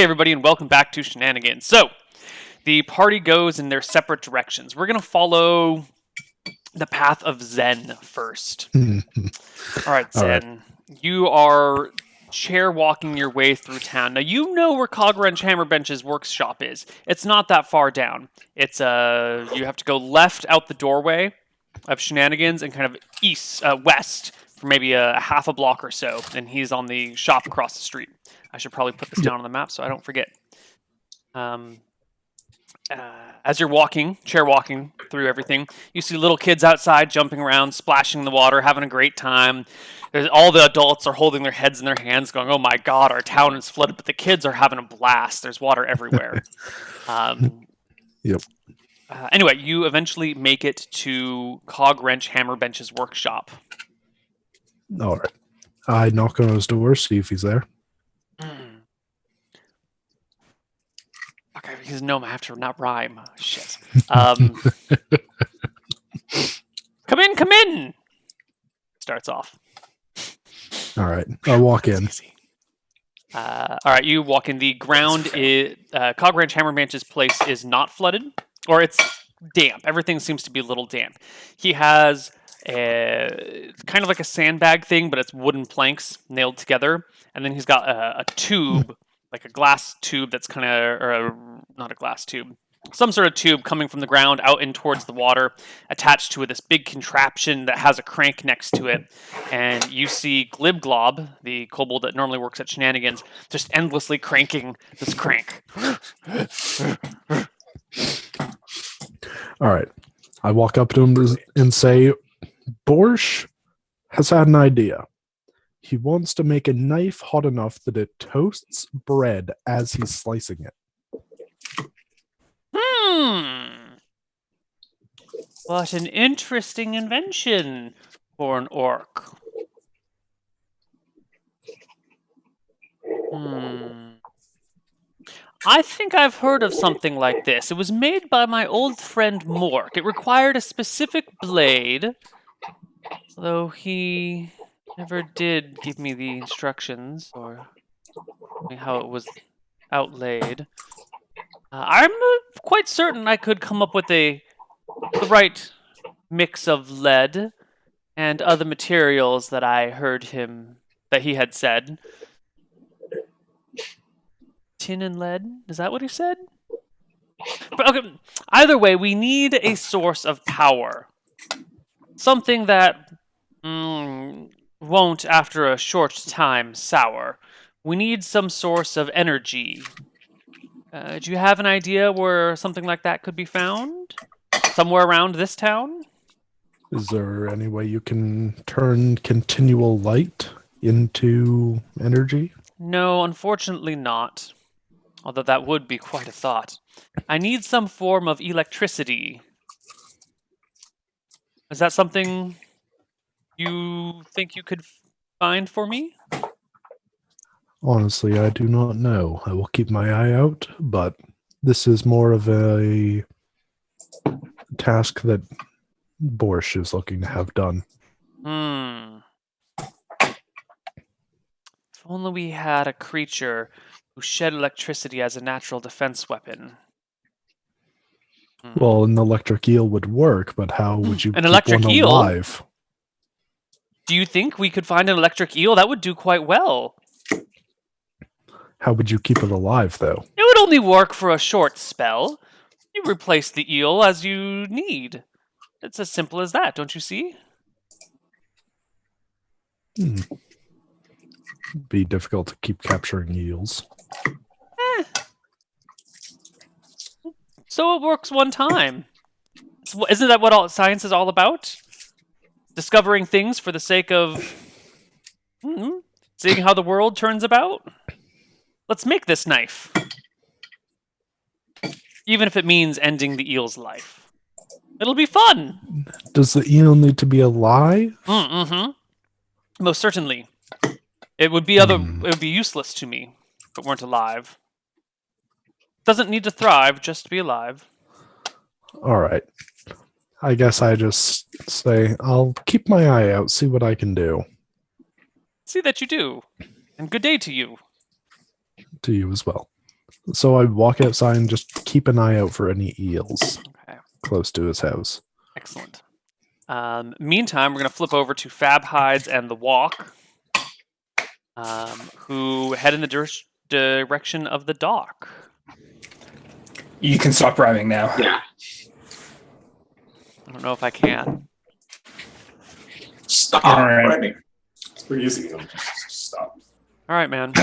Hey everybody, and welcome back to Shenanigans. So, the party goes in their separate directions. We're going to follow the path of Zen first. Alright, Zen. You are chair walking your way through town. Now, you know where Cogwrench Hammerbench's workshop is. It's not that far down. It's, you have to go left out the doorway of Shenanigans and kind of west for maybe a half a block or so. And he's on the shop across the street. I should probably put this down on the map so I don't forget. As you're chair walking through everything, you see little kids outside jumping around, splashing in the water, having a great time. All the adults are holding their heads in their hands, going, "Oh my God, our town is flooded!" But the kids are having a blast. There's water everywhere. Anyway, you eventually make it to Cogwrench Hammerbench's workshop. All right. I knock on his door, see if he's there. Okay, because no, I have to not rhyme. Shit. Come in! Starts off. All right. I walk in. All right, you walk in. The ground is... Cogwrench Hammerbench's place is not flooded, or it's damp. Everything seems to be a little damp. He has kind of like a sandbag thing, but it's wooden planks nailed together. And then he's got a tube, like a glass tube that's kind of... or not a glass tube. Some sort of tube coming from the ground out in towards the water, attached to this big contraption that has a crank next to it. And you see Glibglob, the kobold that normally works at Shenanigans, just endlessly cranking this crank. All right. I walk up to him and say, Borsch has had an idea. He wants to make a knife hot enough that it toasts bread as he's slicing it. What an interesting invention for an orc. I think I've heard of something like this. It was made by my old friend Mork. It required a specific blade, though he never did give me the instructions or how it was outlaid. I'm quite certain I could come up with the right mix of lead and other materials that I heard that he had said. Tin and lead? Is that what he said? But okay, either way, we need a source of power. Something that won't, after a short time, sour. We need some source of energy. Do you have an idea where something like that could be found? Somewhere around this town? Is there any way you can turn continual light into energy? No, unfortunately not. Although that would be quite a thought. I need some form of electricity. Is that something you think you could find for me? Honestly, I do not know. I will keep my eye out, but this is more of a task that Borsch is looking to have done. If only we had a creature who shed electricity as a natural defense weapon. Well, an electric eel would work, but how would you An keep electric one eel? alive? Do you think we could find an electric eel? That would do quite well. How would you keep it alive, though? It would only work for a short spell. You replace the eel as you need. It's as simple as that, don't you see? Be difficult to keep capturing eels. So it works one time. Isn't that what all science is all about? Discovering things for the sake of seeing how the world turns about? Let's make this knife. Even if it means ending the eel's life. It'll be fun. Does the eel need to be alive? Most certainly. It would be useless to me if it weren't alive. Doesn't need to thrive, just to be alive. All right. I guess I just say, I'll keep my eye out, see what I can do. See that you do. And good day to you. To you as well. So I walk outside and just keep an eye out for any eels Okay. close to his house. Excellent. Meantime, we're going to flip over to Fab Hides and the Walk, who head in the direction of the dock. You can stop rhyming now. Yeah. I don't know if I can. Stop All right. running. It's pretty easy. Just stop. All right, man.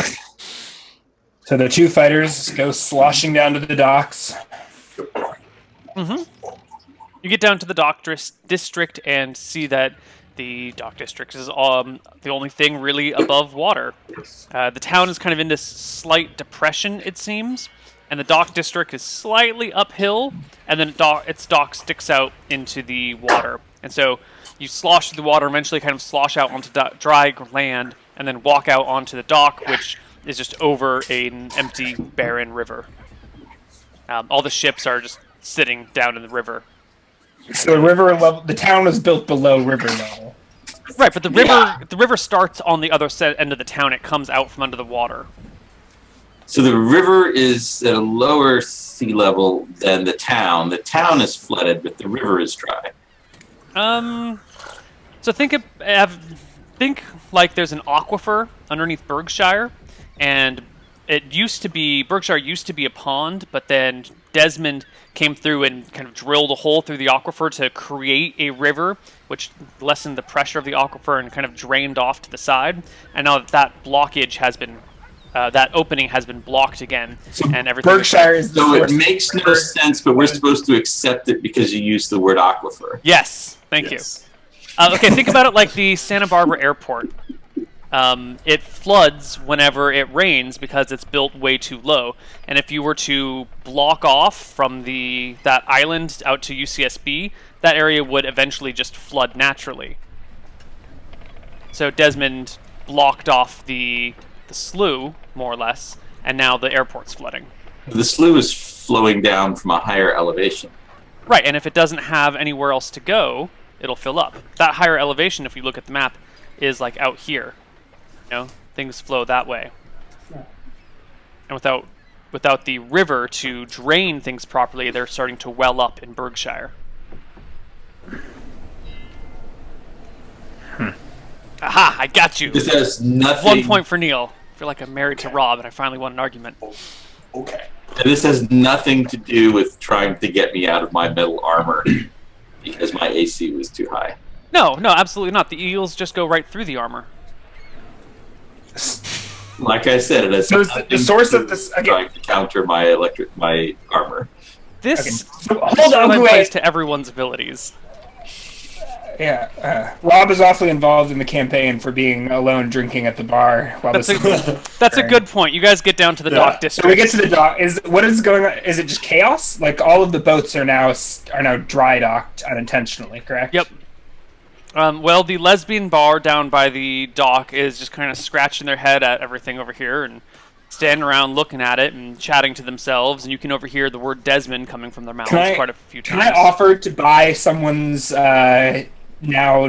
So the two fighters go sloshing down to the docks. Mm-hmm. You get down to the dock district and see that the dock district is the only thing really above water. The town is kind of in this slight depression, it seems, and the dock district is slightly uphill, and then its dock sticks out into the water. And so you slosh through the water, eventually kind of slosh out onto dry land, and then walk out onto the dock, which is just over an empty, barren river. All the ships are just sitting down in the river. So the river level, the town was built below river level. Right, but the river starts on the other end of the town. It comes out from under the water. So the river is at a lower sea level than the town. The town is flooded, but the river is dry. So think like there's an aquifer underneath Berkshire, and Berkshire used to be a pond, but then Desmond came through and kind of drilled a hole through the aquifer to create a river, which lessened the pressure of the aquifer and kind of drained off to the side. And now that blockage has been, that opening has been blocked again, and everything. Berkshire is the So it source. makes no sense, but we're supposed to accept it because you used the word aquifer. Yes, thank you. Okay, think about it like the Santa Barbara airport. It floods whenever it rains because it's built way too low. And if you were to block off from that island out to UCSB, that area would eventually just flood naturally. So Desmond blocked off the slough, more or less, and now the airport's flooding. The slough is flowing down from a higher elevation. Right, and if it doesn't have anywhere else to go, it'll fill up. That higher elevation, if you look at the map, is like out here. You know, things flow that way. And without the river to drain things properly, they're starting to well up in Berkshire. Aha! I got you. This has nothing. 1 point for Neil. I feel like I'm married to Rob, and I finally won an argument. Okay. And this has nothing to do with trying to get me out of my metal armor because my AC was too high. No, absolutely not. The eels just go right through the armor. Like I said, it has So is nothing the source to of this do with again? trying to counter my armor. This So, hold on, storyline wait. plays to everyone's abilities. Yeah, Rob is awfully involved in the campaign for being alone drinking at the bar while That's this. That's a good point. You guys get down to the dock district. So we get to the dock. What is going on? Is it just chaos? Like all of the boats are now dry docked unintentionally, correct? Yep. Well, the lesbian bar down by the dock is just kind of scratching their head at everything over here and standing around looking at it and chatting to themselves, and you can overhear the word Desmond coming from their mouths quite a few Can times. I offer to buy someone's now?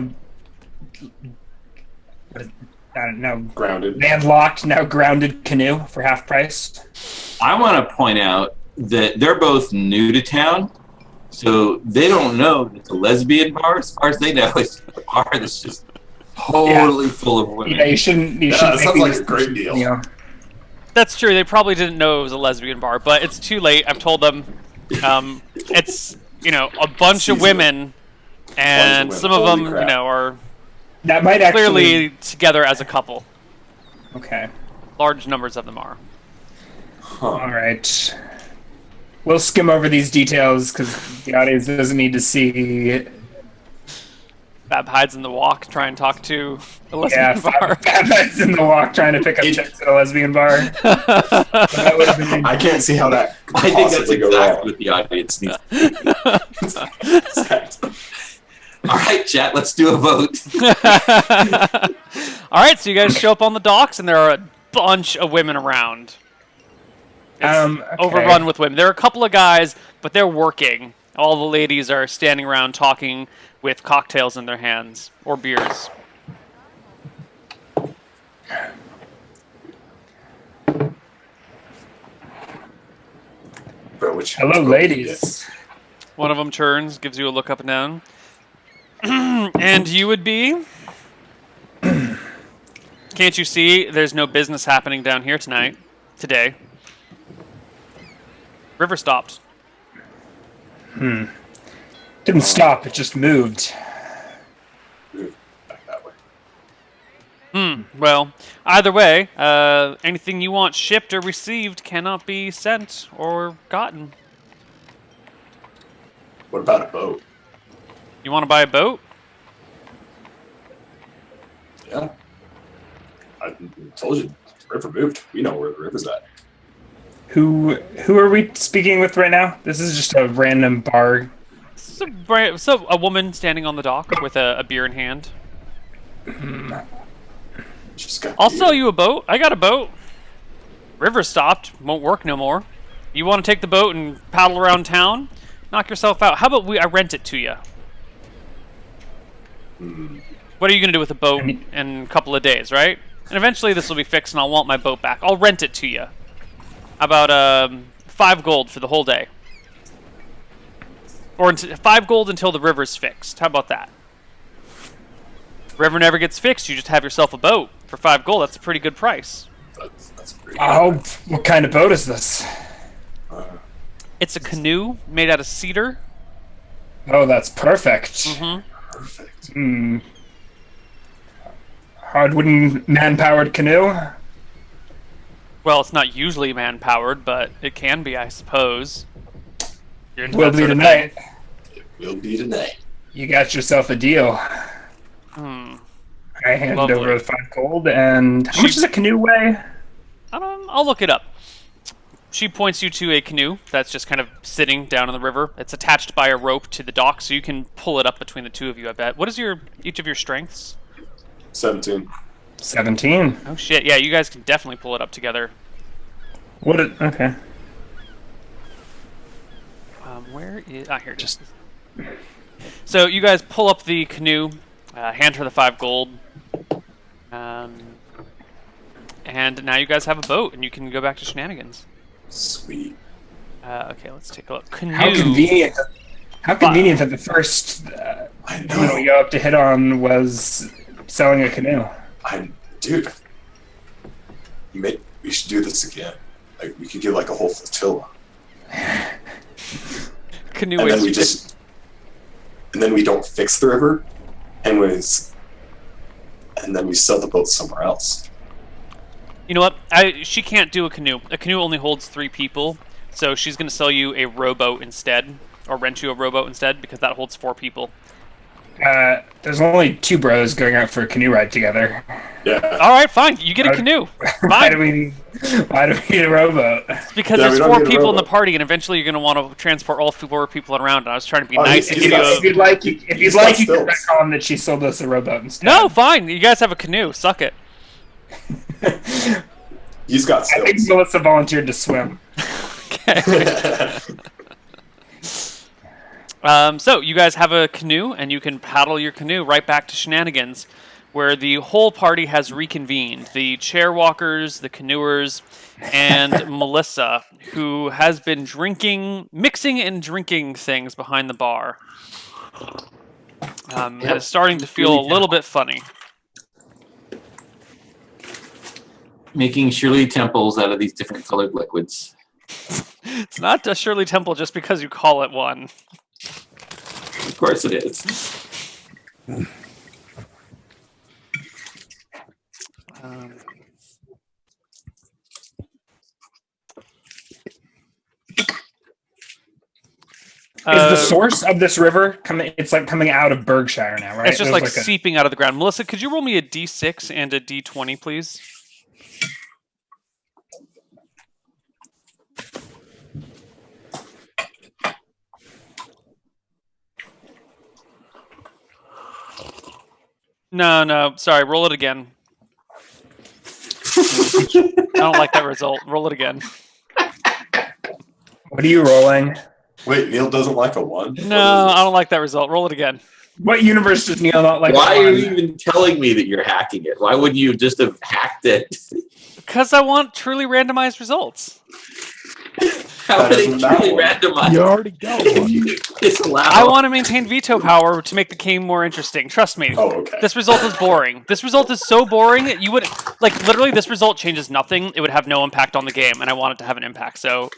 What is, I don't know. Grounded. Landlocked, now grounded canoe for half price. I want to point out that they're both new to town, so they don't know that the lesbian bar, as far as they know, is a bar that's just totally full of women. Yeah, you shouldn't. You Yeah, shouldn't that make sounds like these- a great deal. You know. That's true. They probably didn't know it was a lesbian bar, but it's too late. I've told them. It's a bunch of women, and some of Holy them, crap. are That might actually. clearly together as a couple. Okay. Large numbers of them are. All right. We'll skim over these details because the audience doesn't need to see. Fab hides in the walk, try and talk to the lesbian bar. Fab's in the walk trying to pick up chicks at a lesbian bar. That would have been. I can't see how that could I think that's possibly go exactly wrong. what the audience needs. All right, chat, let's do a vote. All right, so you guys show up on the docks, and there are a bunch of women around. It's Okay. overrun with women. There are a couple of guys, but they're working. All the ladies are standing around talking with cocktails in their hands or beers. which Hello, boat we ladies. One of them turns, gives you a look up and down. And you would be? Can't you see there's no business happening down here today? River stopped. Didn't stop, it just moved. Move back that way. Well, either way, anything you want shipped or received cannot be sent or gotten. What about a boat? You want to buy a boat? Yeah. I told you, the river moved. We know where the river's at. Who are we speaking with right now? This is just a random bar. So a woman standing on the dock with a beer in hand. She's got I'll beer. sell you a boat. I got a boat. River stopped. Won't work no more. You want to take the boat and paddle around town? Knock yourself out. How about I rent it to you? What are you going to do with a boat in a couple of days, right? And eventually this will be fixed and I'll want my boat back. I'll rent it to you. How about 5 gold for the whole day? Or 5 gold until the river's fixed. How about that? River never gets fixed. You just have yourself a boat for 5 gold. That's a pretty good price. That's pretty Oh, what kind of boat is this? It's a canoe made out of cedar. Oh, that's perfect. perfect. Hard wooden man-powered canoe. Well, it's not usually man-powered, but it can be, I suppose. You're into Will that be sort of tonight. It will be tonight. You got yourself a deal. thing. I hand Lovely. over the 5 gold, and how much does a canoe weigh? I'll look it up. She points you to a canoe that's just kind of sitting down in the river. It's attached by a rope to the dock, so you can pull it up between the two of you, I bet. What is each of your strengths? 17. 17. Oh, shit. Yeah, you guys can definitely pull it up together. Okay. Where is... Ah, here it is. So you guys pull up the canoe, hand her the 5 gold, and now you guys have a boat, and you can go back to Shenanigans. Sweet. Okay, let's take a look. Canoe. How convenient. How convenient that the first I woman we know. go up to hit on was selling a canoe. Dude. We should do this again. Like, we could get like a whole flotilla. Canoe And then is and then we don't fix the river, and then we sell the boat somewhere else. You know what? She can't do a canoe. A canoe only holds 3 people, so she's going to sell you a rowboat instead, or rent you a rowboat instead, because that holds 4 people. There's only 2 bros going out for a canoe ride together. Yeah. All right, fine. You get a canoe. Why Fine. do we need a rowboat? Because Yeah, there's we don't 4 need a people in the rowboat. party, and eventually you're going to want to transport all 4 people around. And I was trying to be Oh, nice and he's give you got- If you'd like, you He's could got stilts. retcon that she sold us a rowboat instead. No, fine. You guys have a canoe. Suck it. He's got I think stilts. Melissa volunteered to swim. Okay. So you guys have a canoe, and you can paddle your canoe right back to Shenanigans, where the whole party has reconvened. The chairwalkers, the canoers, and Melissa, who has been mixing and drinking things behind the bar. And is starting to feel a little bit funny. Making Shirley temples out of these different colored liquids. It's not a Shirley Temple just because you call it one. Of course it is. Is the source of this river coming? It's like coming out of Berkshire now, right? It's just There's like seeping out of the ground. Melissa, could you roll me a D6 and a D20, please? No, sorry. Roll it again. I don't like that result. Roll it again. What are you rolling? Wait, Neil doesn't like a 1? No, I don't like that result. Roll it again. What universe does Neil not like? Why a are one? you even telling me that you're hacking it? Why would you just have hacked it? Because I want truly randomized results. How are they isn't that truly one. randomized? You already got If one. you disallow. I want to maintain veto power to make the game more interesting. Trust me. Oh, okay. This result is boring. This result is so boring. You would literally. This result changes nothing. It would have no impact on the game, and I want it to have an impact. So,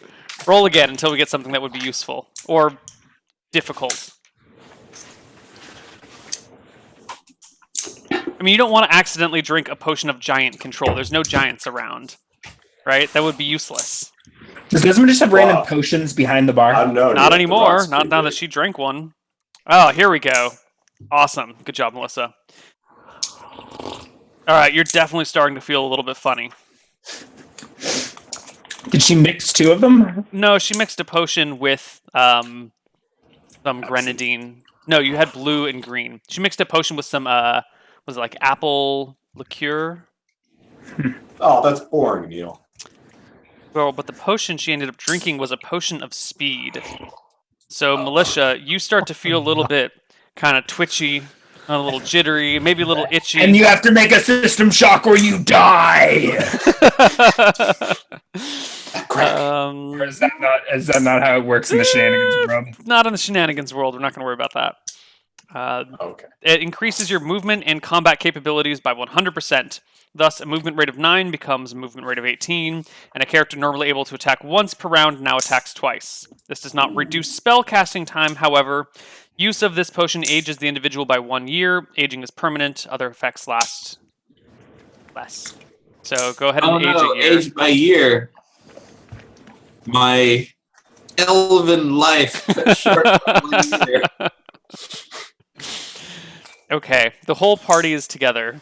roll again until we get something that would be useful or difficult. I mean, you don't want to accidentally drink a potion of giant control. There's no giants around, right? That would be useless. Does Desmond just have random Wow. potions behind the bar? No, Not the anymore. rock's Not pretty now that big. she drank one. Oh, here we go. Awesome. Good job, Melissa. All right, you're definitely starting to feel a little bit funny. Did she mix two of them? No, she mixed a potion with some grenadine. No, you had blue and green. She mixed a potion with some was it like apple liqueur? Oh, that's boring, Neil. Well, but the potion she ended up drinking was a potion of speed. So, Militia, you start to feel a little bit kind of twitchy, a little jittery, maybe a little itchy. And you have to make a system shock or you die. Or is that not how it works in the Shenanigans world? Not in the Shenanigans world. We're not going to worry about that. Okay. It increases your movement and combat capabilities by 100%. Thus, a movement rate of 9 becomes a movement rate of 18, and a character normally able to attack once per round now attacks twice. This does not reduce spell casting time, however. Use of this potion ages the individual by 1 year. Aging is permanent. Other effects last less. So go ahead and age a year. Age by year. My elven life cut short by 1 year. Okay, the whole party is together,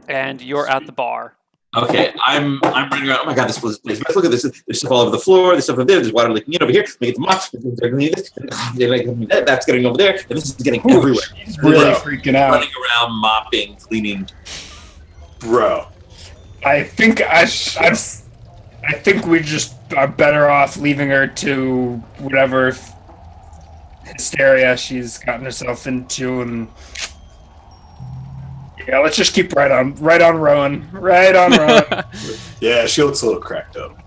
and you're at the bar. Okay, I'm running around. Oh my god, this place! Look at this. There's stuff all over the floor. There's stuff over there. There's water leaking in over here. They get the mops. That's getting over there, and this is getting everywhere. He's really freaking out. Running around, mopping, cleaning. Bro. I think we just are better off leaving her to whatever hysteria she's gotten herself into, and yeah, let's just keep right on rowing. Yeah, she looks a little cracked up.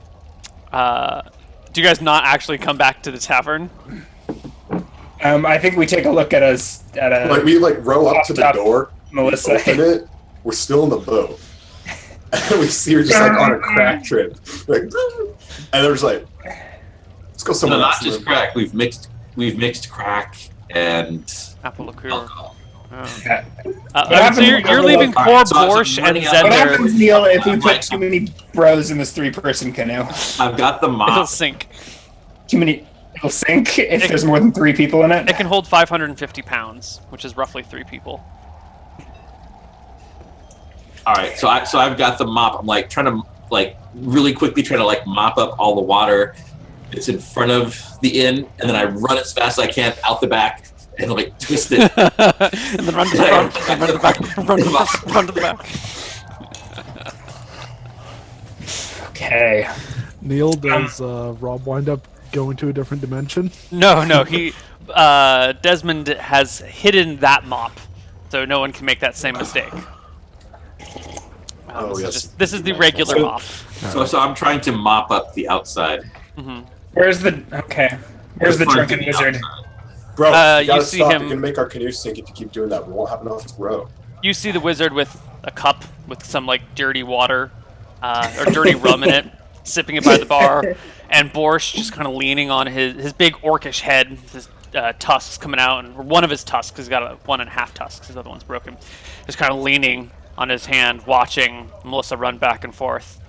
Do you guys not actually come back to the tavern? I think we take a look at us at a Like, we, row up to the Top door, Melissa. open it, we're still in the boat. And we see her just, on a crack trip. Like, and they're just like, let's go No, somewhere not else. just crack. We've mixed crack and Apple liqueur. alcohol. Oh. Yeah. So you're leaving poor Alright, so I'm Borscht and running out. What Zender. happens, Neil, if we I'm put like- too many bros in this three-person canoe? I've got the It'll mop. sink. It'll sink if there's more than 3 people in it. It can hold 550 pounds, which is roughly 3 people. All right, so I've got the mop. I'm like trying to really quickly trying to mop up all the water that's in front of the inn, and then I run as fast as I can out the back and twist it. And then run to the front, and run to the back, run to the back, run to the back. Okay. Neil, does Rob wind up going to a different dimension? No, he Desmond has hidden that mop, so no one can make that same mistake. Oh, yes. This is the regular mop. So I'm trying to mop up the outside. Where's the drunken The wizard? outside. Bro, You you gotta see stop. him- You're gonna make our canoe sink if you keep doing that. We won't have enough to row. You see the wizard with a cup with some dirty water or dirty rum in it, sipping it by the bar, and Borscht just kind of leaning on his big orcish head, his tusks coming out, and one of his tusks, he's got a 1.5 tusks, his other one's broken, just kind of leaning on his hand, watching Melissa run back and forth.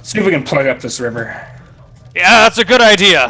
See if we can plug up this river. Yeah, that's a good idea.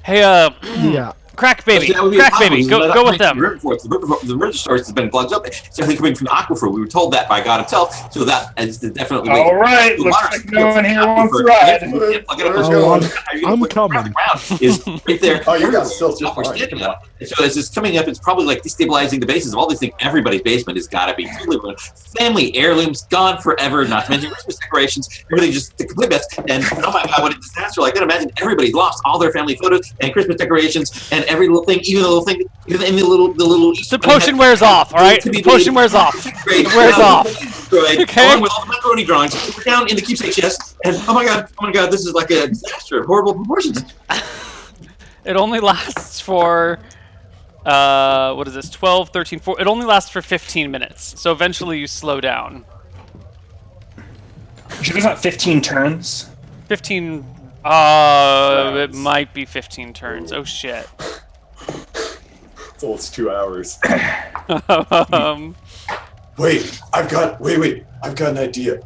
Hey, Yeah. Crack Baby, That would be Crack impossible. Baby, We're not go with making them. The river source has been plugged up. It's definitely coming from the aquifer. We were told that by God himself. So that is definitely. All right, The looks water like no one here wants to aquifer. ride. You can't plug it up Where's with going? how you're gonna I'm put it around coming. the ground is right there. Oh, you got still just We're fine. standing on it. So as it's coming up, it's probably destabilizing the bases of all these things. Everybody's basement has got to be totally ruined. Family heirlooms gone forever. Not to mention Christmas decorations. Everything just the complete mess. And oh my God, what a disaster like that! Imagine everybody lost all their family photos and Christmas decorations and every little thing, even the little thing, even in the little. The potion wears off, all right? The potion wears off. It wears off. Destroyed, Okay. along with all the macaroni drawings. We're down in the keepsake chest, And oh my god, this is like a disaster of horrible proportions. It only lasts for what is this? 12, 13, 4. It only lasts for 15 minutes. So eventually you slow down. Sure there's not 15 turns? 15 it might be 15 turns. Oh shit. It's almost 2 hours. um, Wait, I've got an idea.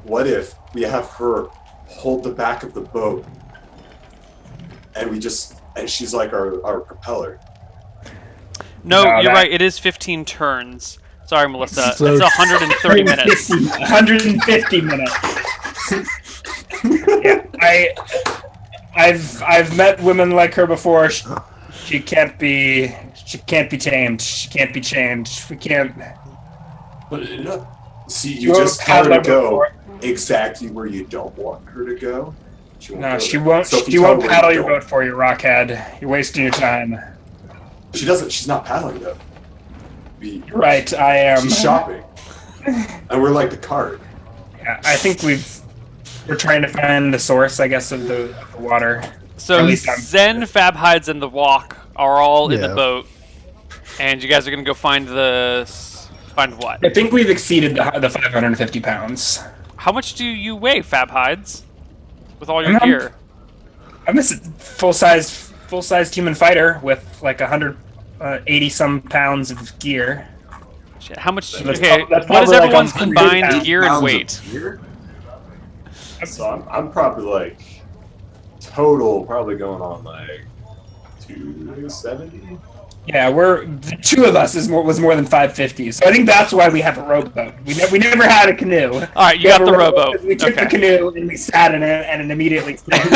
What if we have her hold the back of the boat and she's like our propeller? no, No, you're that- right. It is 15 turns. Sorry, Melissa. So- It's 130 minutes. 150 minutes. Yeah, I've met women like her before. She can't be tamed. She can't be changed. We can't. See, you You're just tell her to paddler go before. exactly where you don't want her to go. No, go she there. won't. So if you She tell won't her where paddle you your don't- boat for you, Rockhead. You're wasting your time. She doesn't. She's not paddling though. You're right. I am. She's shopping, and we're like the cart. Yeah, I think we're trying to find the source, I guess, of the water. So At least I'm- Zen, Fab Hides, and the Walk are all in the Yeah. boat, and you guys are gonna go find what? I think we've exceeded the 550 pounds. How much do you weigh, Fab Hides, with all your I'm- gear? I'm a full-size human fighter with like 180 some pounds of gear. Shit, how much? That's Okay, prob- that's what is probably like everyone's 100 combined pounds. gear and Pounds of weight? gear? So I'm probably like total probably going on like 270. Yeah, the two of us was more than 550, so I think that's why we have a rowboat. We never had a canoe. All right, you We got have the a rowboat. We took the Okay. canoe and we sat in it, and it immediately sank.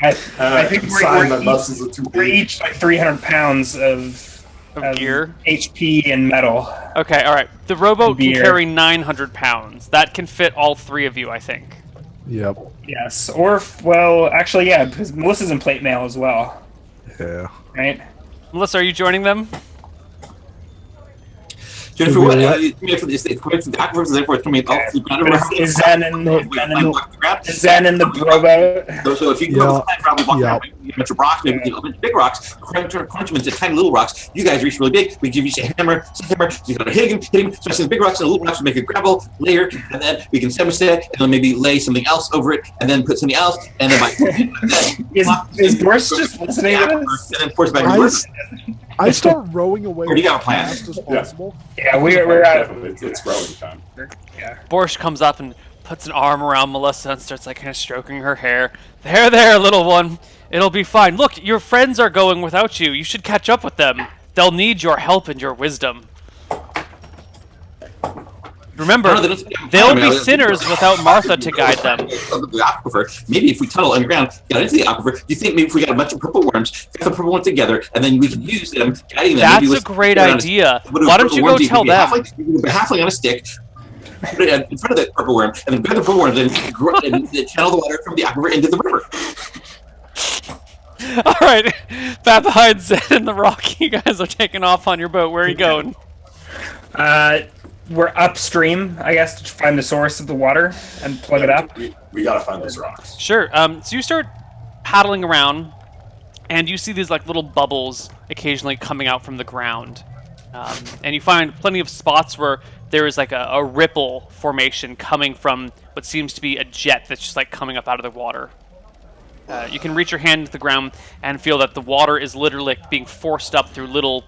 I think Sorry, my we're muscles are too we're big. each like 300 pounds of Gear. HP and metal. Okay, all right. The rowboat can Beer. carry 900 pounds. That can fit all three of you, I think. Yep. Yes, or well, actually, yeah, because Melissa's in plate mail as well, Yeah. right? Melissa, are you joining them? Jennifer, what? It's coming from the aquifers, and therefore it's coming off the ground. Is Zen in the rowboat? So if you go probably walk around, a bunch of rocks, maybe a bunch of big rocks, crunch them into tiny little rocks. You guys reach really big. We give you a hammer. You gotta hit him, especially the big rocks and the little rocks. We make a gravel layer, and then we can sandwich that, and then maybe lay something else over it, and then put something else, and then Is Boris just listening to this? and then force back to work. I start rowing away Or do you as got a plan? fast as possible. Yeah, we're at. It's rowing time. Yeah. Borsch comes up and puts an arm around Melissa and starts like kind of stroking her hair. There, little one. It'll be fine. Look, your friends are going without you. You should catch up with them. They'll need your help and your wisdom. Remember, they'll be sinners without Martha to guide them. The aquifer. Maybe if we tunnel underground, get into the aquifer, you think maybe if we got a bunch of purple worms, get the purple ones together, and then we can use them, guiding them. That's maybe a with- great idea. Why don't you go tell them? Halfling on a stick. Put it in front of the purple worm, and then grab the purple worm, and then channel the water from the aquifer into the river. All right, Fab hides in the rock. You guys are taking off on your boat. Where are you going? We're upstream, I guess, to find the source of the water and plug it up. We gotta find those rocks. Sure. So you start paddling around, and you see these like little bubbles occasionally coming out from the ground, and you find plenty of spots where there is like a ripple formation coming from what seems to be a jet that's just like coming up out of the water. You can reach your hand into the ground and feel that the water is literally like, being forced up through little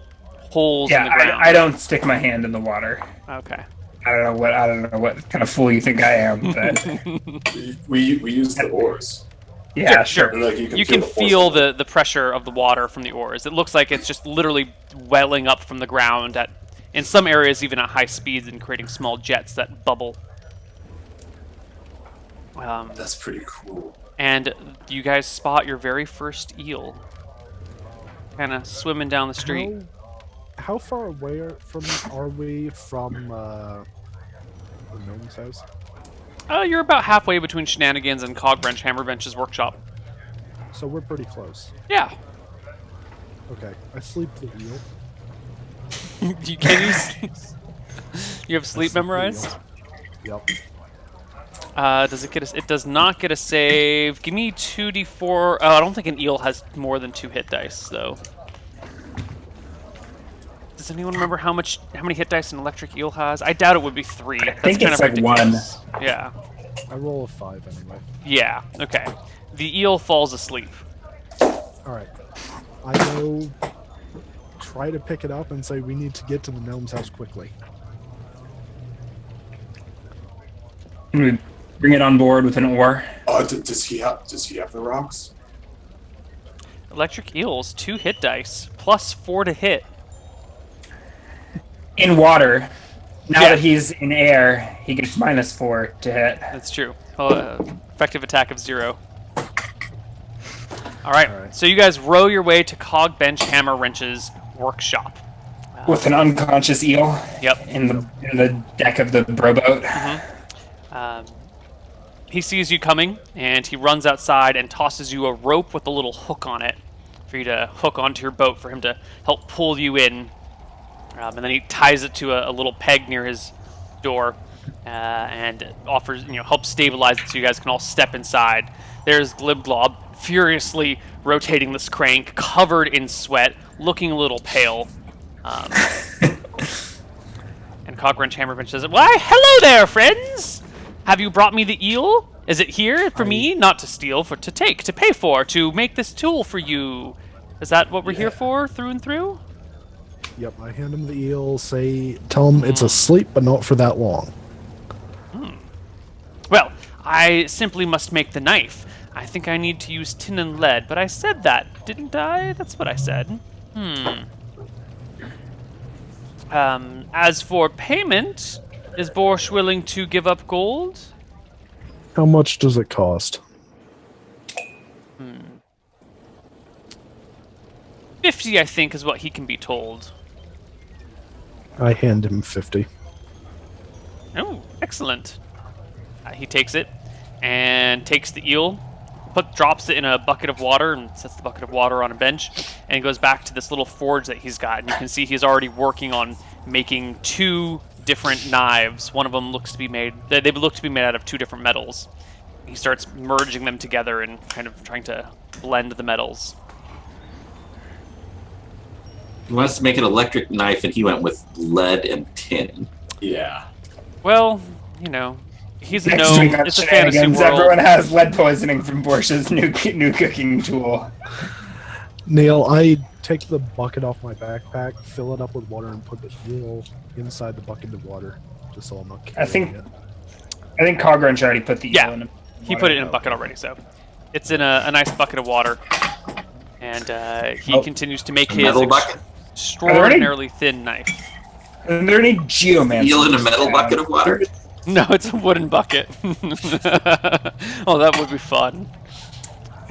holes in the ground. I don't stick my hand in the water. Okay. I don't know what kind of fool you think I am, but We use the oars. yeah, Sure. And, like, You can the force feel of it. the pressure of the water from the oars. It looks like it's just literally welling up from the ground at, in some areas, even at high speeds and creating small jets that bubble. That's pretty cool. And you guys spot your very first eel, kind of swimming down the street. How far away are we from the gnome's house? You're about halfway between Shenanigans and Cogwrench Hammerbench's workshop. So we're pretty close. Yeah. Okay, I sleep the wheel. You have sleep the memorized? wheel. Yep. Does it get a? It does not get a save. Give me 2d4. Oh, I don't think an eel has more than 2 hit dice, though. Does anyone remember how many hit dice an electric eel has? I doubt it would be 3. I think it's like ridiculous. Yeah. I roll a 5 anyway. Yeah. Okay. The eel falls asleep. Alright. I go try to pick it up and say we need to get to the gnome's house quickly. Can we bring it on board with an oar? Does he have the rocks? Electric eels, 2 hit dice, plus 4 to hit. In water. Now Yeah. that he's in air, he gets -4 to hit. That's true. Effective attack of 0. All right. So you guys row your way to Cog Bench Hammer Wrench's workshop. With an unconscious eel Yep. in the deck of the rowboat. He sees you coming, and he runs outside and tosses you a rope with a little hook on it for you to hook onto your boat for him to help pull you in. And then he ties it to a little peg near his door and offers, helps stabilize it so you guys can all step inside. There's Glibglob furiously rotating this crank, covered in sweat, looking a little pale. And Cogwrench Hammerbench says, "Why, hello there, friends! Have you brought me the eel? Is it here for me? Not to steal, for to take, to pay for, to make this tool for you. Is that what we're here for, through and through?" Yep, I hand him the eel, tell him it's asleep, but not for that long. Well, I simply must make the knife. I think I need to use tin and lead, but I said that, didn't I? That's what I said. As for payment, is Borsch willing to give up gold? How much does it cost? 50, I think, is what he can be told. I hand him 50. Oh, excellent. He takes it and takes the eel, drops it in a bucket of water and sets the bucket of water on a bench, and he goes back to this little forge that he's got. And you can see he's already working on making 2 different knives. One of them looks to be made, they look to be made out of 2 different metals. He starts merging them together and kind of trying to blend the metals. He wants to make an electric knife, and he went with lead and tin. Yeah. Well, he's a Next gnome. week on It's a fantasy Shenanigans, world. everyone has lead poisoning from Borsch's new cooking tool. Neil, I take the bucket off my backpack, fill it up with water, and put the eel inside the bucket of water, just so I'm not carrying it. I think Cogwrench already put the eel in a He put it in a bucket already, so it's in a nice bucket of water. And he continues to make his metal bucket? extraordinarily thin knife. Are there any geomancy? Eel in a metal bucket of water? No, it's a wooden bucket. Oh, that would be fun.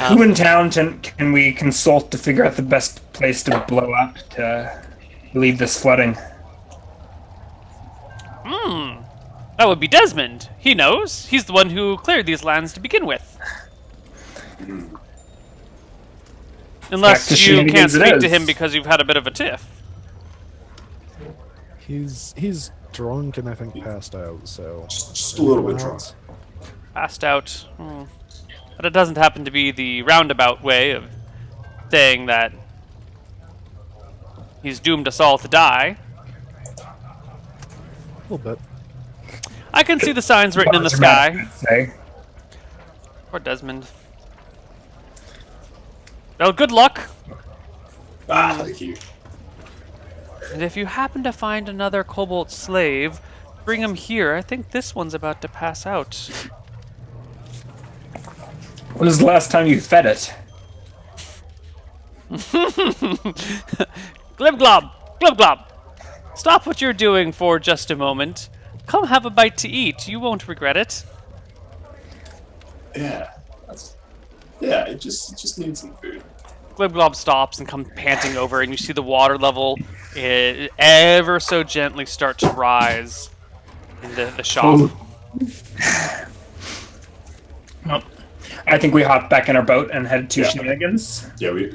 Who in town can we consult to figure out the best place to blow up to relieve this flooding? That would be Desmond. He knows. He's the one who cleared these lands to begin with. Unless Back to you can't Shenanigans it speak to is. him because you've had a bit of a tiff. He's drunk and I think passed out, so... Just a little bit drunk. Passed out. But it doesn't happen to be the roundabout way of saying that he's doomed us all to die. A little bit. I can see the signs written in the sky. Say. Poor Desmond. Well, good luck. Thank you. And if you happen to find another Cobalt slave, bring him here. I think this one's about to pass out. When was the last time you fed it? Glibglob! Glibglob! Stop what you're doing for just a moment. Come have a bite to eat. You won't regret it. Yeah. It just needs some food. Glibglob stops and comes panting over, and you see the water level ever so gently start to rise in the shop. Well, I think we hop back in our boat and head to Yeah. Shenanigans. Yeah, we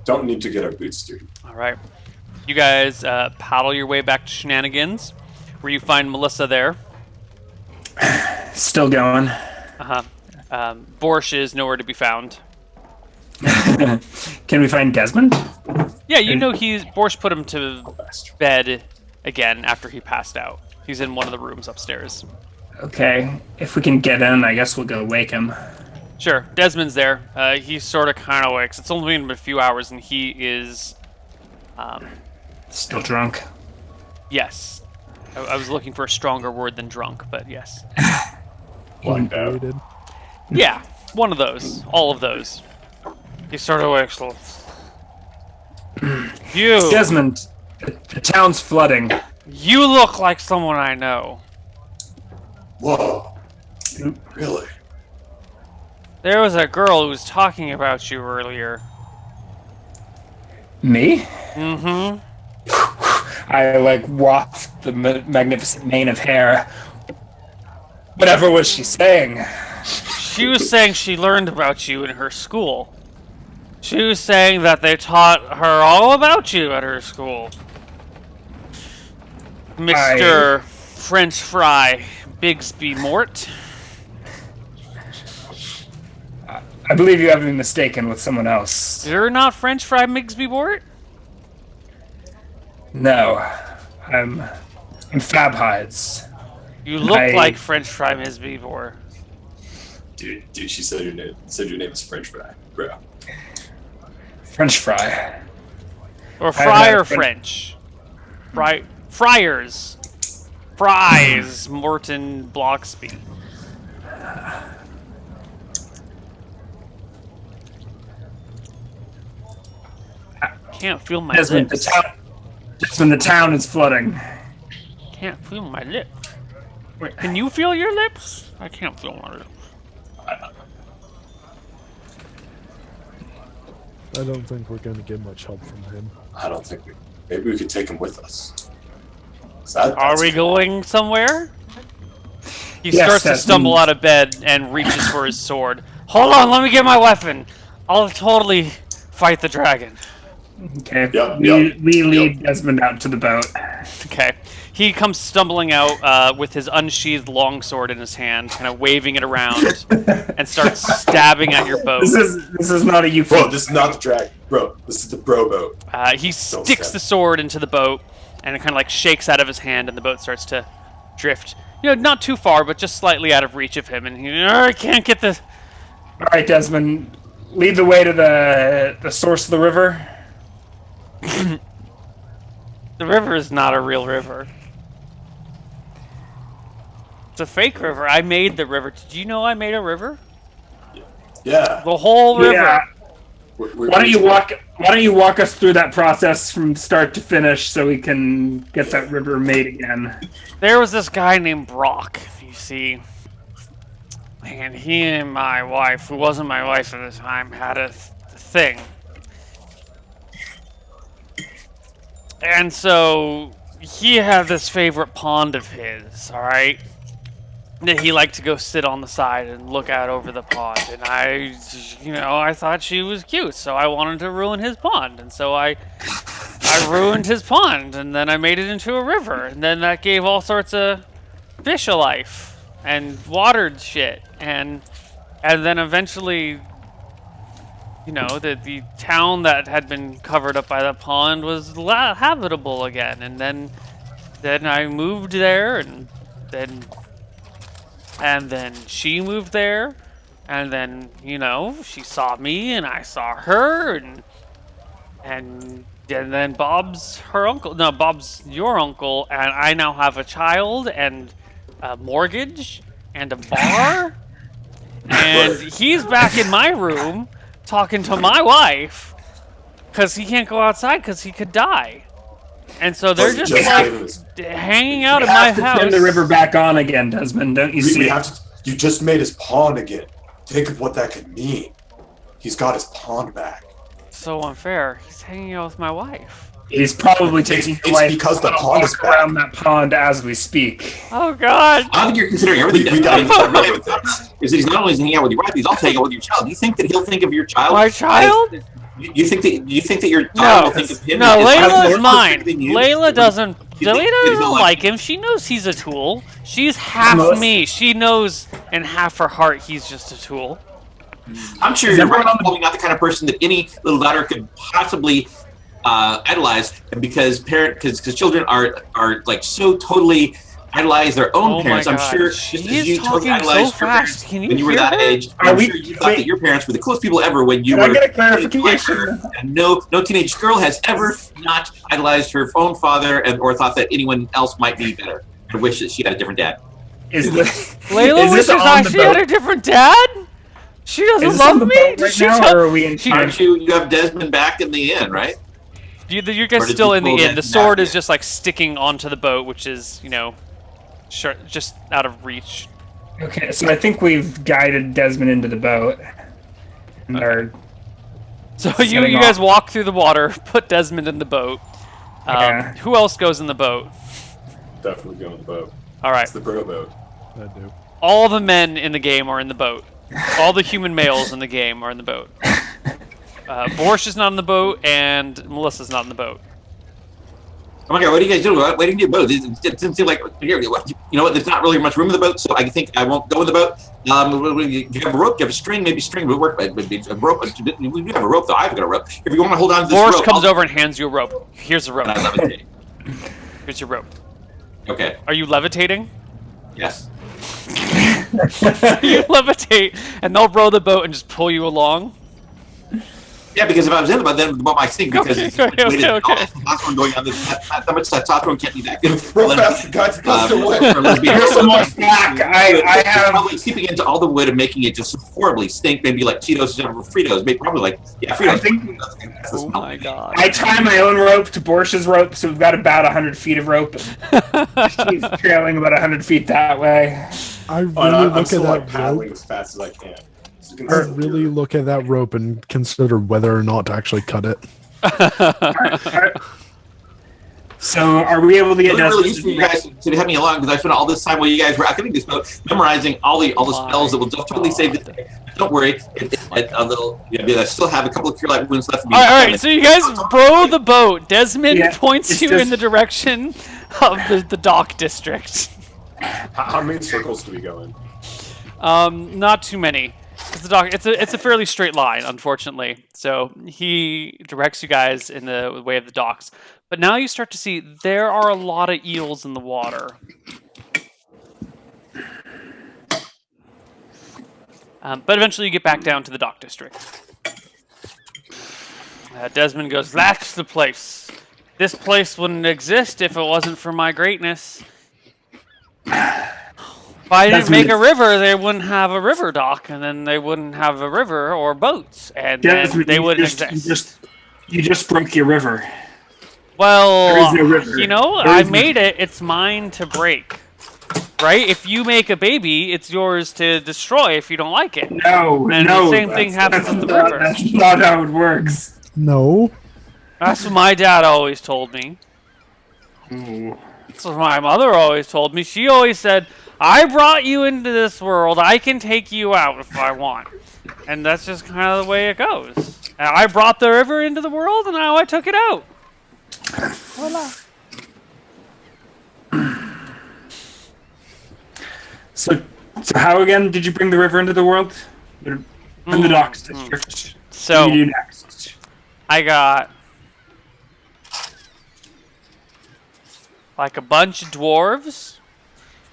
don't need to get our boots dirty. All right. You guys paddle your way back to Shenanigans, where you find Melissa there. Still going. Borsch is nowhere to be found. Can we find Desmond? Yeah, you know Borsch put him to bed again after he passed out. He's in one of the rooms upstairs. Okay. If we can get in, I guess we'll go wake him. Sure, Desmond's there. He sort of kind of wakes. It's only been a few hours, and he is... Still drunk. Yes. I was looking for a stronger word than drunk, but yes. Inebriated. Yeah, one of those. All of those. He sort of wakes. You! Desmond, the town's flooding. You look like someone I know. Whoa. Really? There was a girl who was talking about you earlier. Me? Mm-hmm. I, waft the magnificent mane of hair. Whatever was she saying? She was saying she learned about you in her school. She was saying that they taught her all about you at her school. Mr. French Fry Bigsby Mort. I believe you have been mistaken with someone else. You're not French Fry Bigsby Mort? No. I'm Fab Hides. You look like French Fry Bigsby Mort. Dude, she said your name. Said your name is French Fry, bro. French Fry. Or Fry or French? Friars. Fries, Morton Blocksby. Can't feel my Desmond, lips. the town is flooding. Can't feel my lips. Wait, can you feel your lips? I can't feel my lips. I don't think we're going to get much help from him. I don't think maybe we could take him with us. Are we going somewhere? He Yes, starts to stumble out of bed and reaches for his sword. Hold on, let me get my weapon. I'll totally fight the dragon. Okay. Yep, we lead Desmond out to the boat. Okay. He comes stumbling out with his unsheathed longsword in his hand, kind of waving it around, and starts stabbing at your boat. This is not a euphemism. Bro, this is not the drag. Bro, this is the bro boat. He sticks the sword into the boat, and it kind of shakes out of his hand, and the boat starts to drift. Not too far, but just slightly out of reach of him, and I can't get the... All right, Desmond, lead the way to the source of the river. The river is not a real river. It's a fake river. I made the river. Did you know I made a river? Yeah. The whole river. Yeah. Why don't you walk us through that process from start to finish so we can get that river made again? There was this guy named Brock, you see. And he and my wife, who wasn't my wife at the time, had a thing. And so he had this favorite pond of his, alright? That he liked to go sit on the side and look out over the pond. And I thought she was cute, so I wanted to ruin his pond. And so I ruined his pond, and then I made it into a river. And then that gave all sorts of fish a life and watered shit. And then eventually, the town that had been covered up by the pond was habitable again. And then I moved there, and then she moved there, and then she saw me, and I saw her, and then Bob's her uncle. No, Bob's your uncle, and I now have a child and a mortgage and a bar, and he's back in my room talking to my wife because he can't go outside because he could die. And so they're just hanging out at my house. Turn the river back on again, Desmond. Don't you see? You just made his pawn again. Think of what that could mean. He's got his pawn back. So unfair. He's hanging out with my wife. He's probably taking your wife because the pond is back. around that pond as we speak. Oh God! I think you're considering everything. We got to really with this. Is that he's not only hanging out with your wife, he's also hanging out with your child. Do you think that he'll think of your child? My child? You think that your daughter will think of him? No, as Layla's more mine. than you? Layla doesn't. You think Layla he's doesn't not like him. She knows he's a tool. She's half Melissa. me. She knows in half her heart he's just a tool. I'm sure Is you're everyone right. on the- Probably not the kind of person that any little daughter could possibly idolize, because children are like so totally idolize their own Oh my parents. I'm God. sure She just is as you totally talking so idolized your fast. parents Can you when you were hear that her? age. Are I'm we- sure you thought wait. that your parents were the coolest people ever when you Can I were. get a clarification? And no teenage girl has ever not idolized her own father or thought that anyone else might be better and wish that she had a different dad. Is Layla is wishes this on I the she had boat? a different dad. She doesn't Is this on love the me. boat Does right she now, tell- or are we in she- time? Aren't you have Desmond back in the inn, right? You Or guys did still you in the pull inn. that The sword back is in? just like sticking onto the boat, which is just out of reach. Okay, so I think we've guided Desmond into the boat. Or So Setting you guys off. walk through the water, put Desmond in the boat. Yeah. Who else goes in the boat? Definitely go on the boat. All right. It's the bro boat. I do. All the men in the game are in the boat. All the human males in the game are in the boat. Borscht is not in the boat, and Melissa's not in the boat. Oh my God, what are you guys doing? Why didn't you boat? It didn't seem like here. You know what? There's not really much room in the boat, so I think I won't go in the boat. You have a rope, you have a string, maybe string would work. But a rope, we do have a rope though. I've got a rope. If you want to hold on to this Borscht rope, comes I'll- over and hands you a rope. Here's a rope. and I levitate. Here's your rope. Okay. Are you levitating? Yes. You levitate, and they'll row the boat and just pull you along. Yeah, because if I was in the boat, then the boat might sink because Okay, it's weighted. okay. All this testosterone going on. That much testosterone can't be that good. Real fast, guys, gust away. Here's some more slack. I have- probably seeping into all the wood and making it just horribly stink. Maybe like Cheetos or Fritos. Maybe probably like Fritos. I think- That's the Oh smell. my god. I tie my own rope to Borsch's rope, so we've got about 100 feet of rope. She's trailing about 100 feet that way. I really Oh, and I'm look still at like that paddling rope. as fast as I can. So you can I see really here. look at that rope and consider whether or not to actually cut it. So, are we able to It get was really Desmond useful for you guys to have me along because I spent all this time while you guys were acting this boat memorizing all the spells that will totally save the day. Don't worry, a little. I still have a couple of cure light wounds left. All right, so you guys row the boat. Desmond Yeah, points it's you just- in the direction of the dock district. How many circles do we go in? Not too many. 'Cause the dock, it's a fairly straight line, unfortunately. So he directs you guys in the way of the docks. But now you start to see there are a lot of eels in the water. But eventually you get back down to the dock district. Desmond goes, "That's the place. This place wouldn't exist if it wasn't for my greatness. If I didn't make a river, they wouldn't have a river dock, and then they wouldn't have a river or boats, and then Desmond, they wouldn't exist." You just broke your river. Well, There is no river. you know, There I is no- made it. It's mine to break. Right? If you make a baby, it's yours to destroy if you don't like it. No, And no. the same thing happens that's with the not, river. That's not how it works. No. That's what my dad always told me. That's what my mother always told me. She always said, "I brought you into this world. I can take you out if I want." And that's just kind of the way it goes. And I brought the river into the world, and now I took it out. Voila. So how again did you bring the river into the world? From the docks district. So What do you do next? I got like a bunch of dwarves,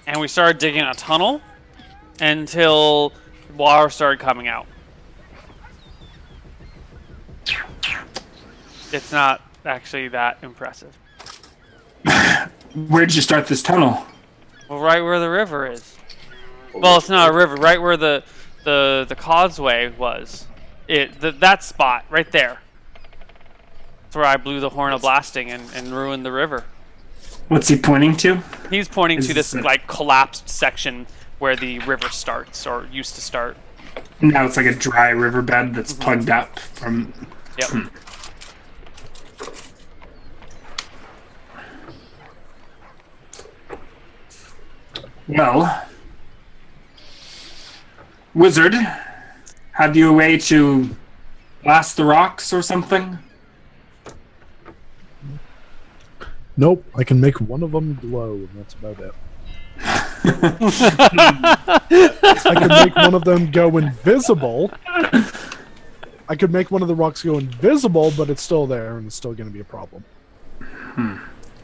and we started digging a tunnel until water started coming out. It's not actually that impressive. Where'd you start this tunnel? Well, right where the river is. Well, it's not a river. Right where the causeway was. That spot right there. That's where I blew the horn of blasting and ruined the river. What's he pointing to? He's pointing Is to this this a- like collapsed section where the river starts or used to start. Now it's like a dry riverbed that's plugged up from. Yep. Well, wizard, have you a way to blast the rocks or something? Nope, I can make one of them glow, and that's about it. I could make one of them go invisible. I could make one of the rocks go invisible, but it's still there, and it's still going to be a problem.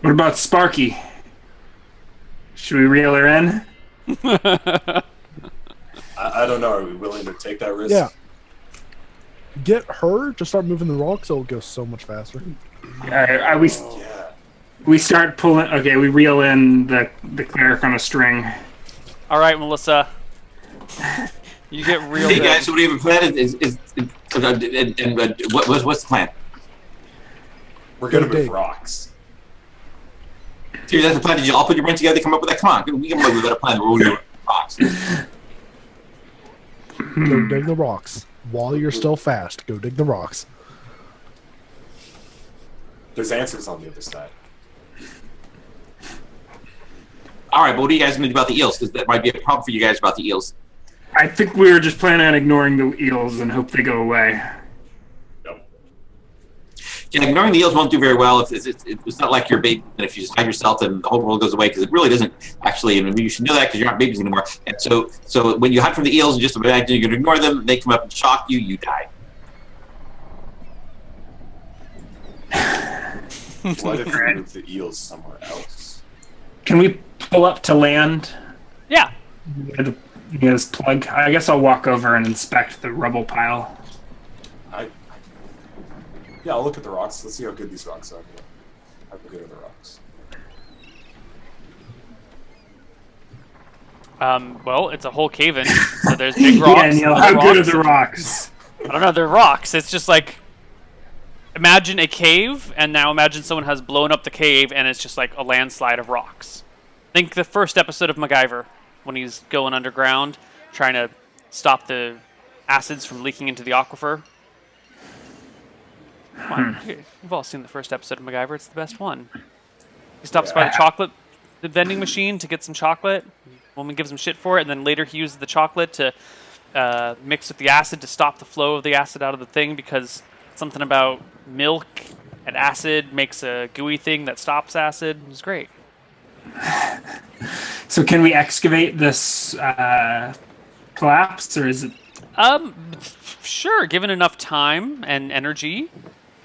What about Sparky? Should we reel her in? I don't know. Are we willing to take that risk? Yeah. Get her to start moving the rocks, it'll go so much faster. Yeah. We start pulling. Okay, we reel in the cleric on a string. All right, Melissa. You get real. Hey guys, so what do you have a plan? What's the plan? We're gonna Go move dig. rocks. Dude, that's the plan. Did you all put your brains together to come up with that? Come on, we can come up with a plan. We're doing rocks. Go dig the rocks. While you're still fast, go dig the rocks. There's answers on the other side. All right, but what do you guys mean about the eels? Because that might be a problem for you guys about the eels. I think we were just planning on ignoring the eels and hope they go away. No. Yeah, ignoring the eels won't do very well. It's not like you're a baby, and if you just hide yourself, then the whole world goes away. Because it really doesn't actually. And you should know that because you're not babies anymore. And so when you hide from the eels and just imagine you're going to ignore them, they come up and shock you, you die. What if we move the eels somewhere else? Can we pull up to land? Yeah. Near this plug. I guess I'll walk over and inspect the rubble pile. Yeah, I'll look at the rocks. Let's see how good these rocks are. How good are the rocks? Well, it's a whole cave-in, so there's big rocks. Yeah, Neil, little how good are rocks. the rocks? I don't know. They're rocks. It's just like imagine a cave, and now imagine someone has blown up the cave, and it's just like a landslide of rocks. Think the first episode of MacGyver when he's going underground, trying to stop the acids from leaking into the aquifer. Come on, you've all seen the first episode of MacGyver. It's the best one. He stops by the vending machine to get some chocolate. Woman gives him shit for it, and then later he uses the chocolate to mix with the acid to stop the flow of the acid out of the thing because something about milk and acid makes a gooey thing that stops acid. It was great. So can we excavate this collapse, or is it? Sure, given enough time and energy.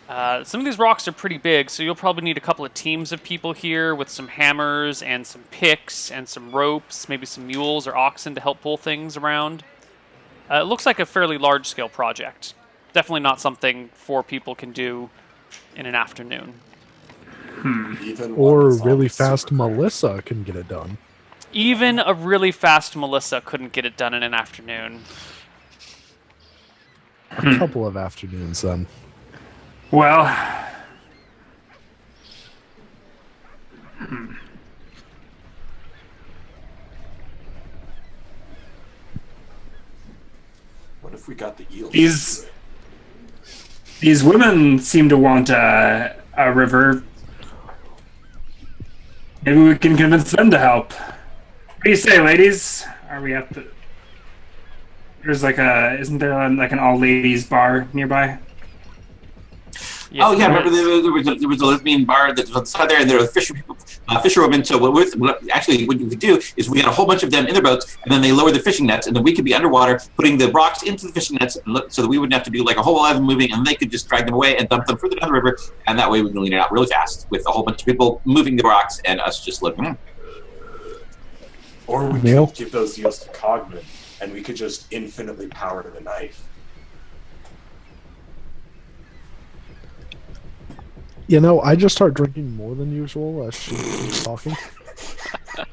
Some of these rocks are pretty big, so you'll probably need a couple of teams of people here with some hammers and some picks and some ropes, maybe some mules or oxen to help pull things around. It looks like a fairly large-scale project. Definitely not something 4 people can do in an afternoon. Even Or one that's really not fast super quick. Melissa can get it done. Even a really fast Melissa couldn't get it done in an afternoon. A couple of afternoons then. Well, What if we got the eels? these women seem to want a river. Maybe we can convince them to help. What do you say, ladies? Are we at the? There's isn't there like an all ladies bar nearby? Yes, Oh yeah, there remember is. there was a lesbian bar that was on the side there, and there were fisherwomen. So what you could do is we had a whole bunch of them in their boats, and then they lowered the fishing nets, and then we could be underwater putting the rocks into the fishing nets, so that we wouldn't have to do like a whole lot of them moving, and they could just drag them away and dump them further down the river, and that way we can lean it out really fast with a whole bunch of people moving the rocks and us just looking. Or we Neil? could give those eels to Cogman, and we could just infinitely power the knife. You know, I just start drinking more than usual as she keeps talking. All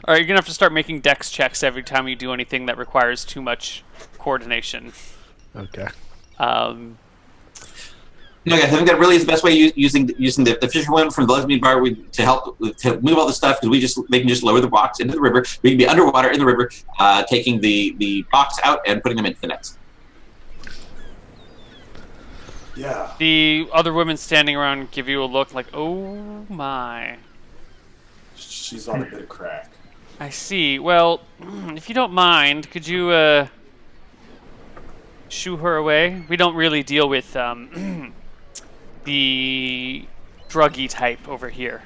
right, you're gonna have to start making dex checks every time you do anything that requires too much coordination. Okay. No, guys, I think that really is the best way using the fisherwomen from the lesbian bar to help to move all the stuff because they can just lower the rocks into the river. We can be underwater in the river, taking the rocks out and putting them into the nets. Yeah. The other women standing around give you a look like, oh my. She's on a bit of crack. I see. Well, if you don't mind, could you shoo her away. We don't really deal with the druggy type over here.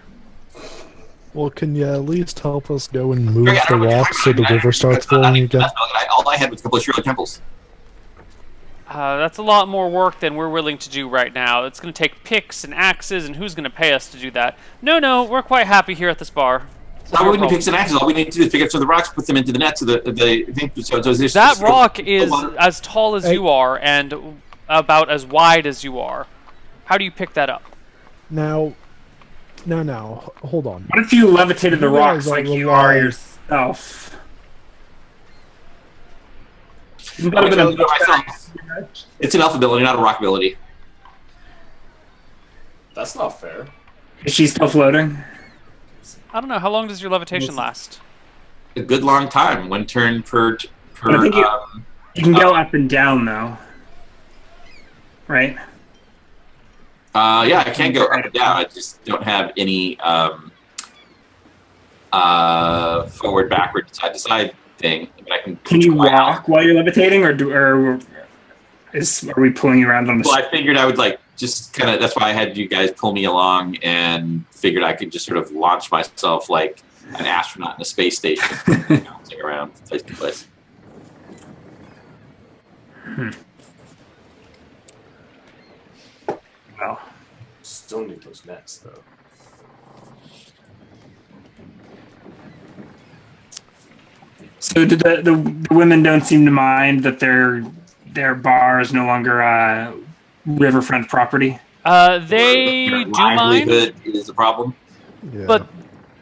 Well, can you at least help us go and move I the don't know what you're rocks so talking the about. river starts I'm not flowing even again? that's all I had was a couple of Shirley temples. That's a lot more work than we're willing to do right now. It's going to take picks and axes, and who's going to pay us to do that? No, we're quite happy here at this bar. So all we need to pick some axes. All we need to do is pick up some of the rocks, put them into the net. So That rock is as tall as you are and about as wide as you are. How do you pick that up? Now, hold on. What if you levitated the You rocks guys are like you are relying- yourself? It's an elf ability, not a rock ability. That's not fair. Is she still floating? I don't know. How long does your levitation last? A good long time. One turn per. I think you can go up and down though, right? Yeah, I can go up and down. I just don't have any forward, backward, side to side thing. But I Can you walk while you're levitating, or are we pulling you around on the? Well, I figured I would just kind of. That's why I had you guys pull me along, and figured I could just sort of launch myself like an astronaut in a space station, bouncing around place to place. Well, Still need those nets, though. so did the women don't seem to mind that their bar is no longer riverfront property? They Their do mind, livelihood is the problem. Yeah. but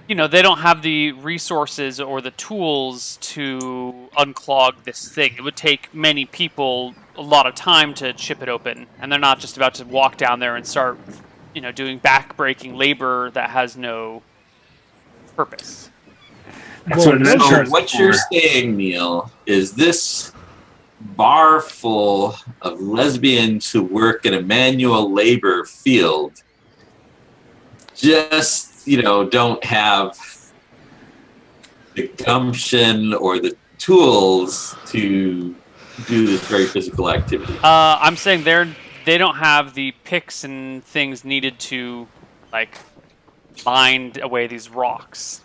they don't have the resources or the tools to unclog this thing. It would take many people a lot of time to chip it open, and they're not just about to walk down there and start, doing back-breaking labor that has no purpose. That's Well, what So adventure is what for. you're saying, Neil, is this bar full of lesbians who work in a manual labor field just, don't have the gumption or the tools to do this very physical activity. I'm saying they don't have the picks and things needed to, bind away these rocks.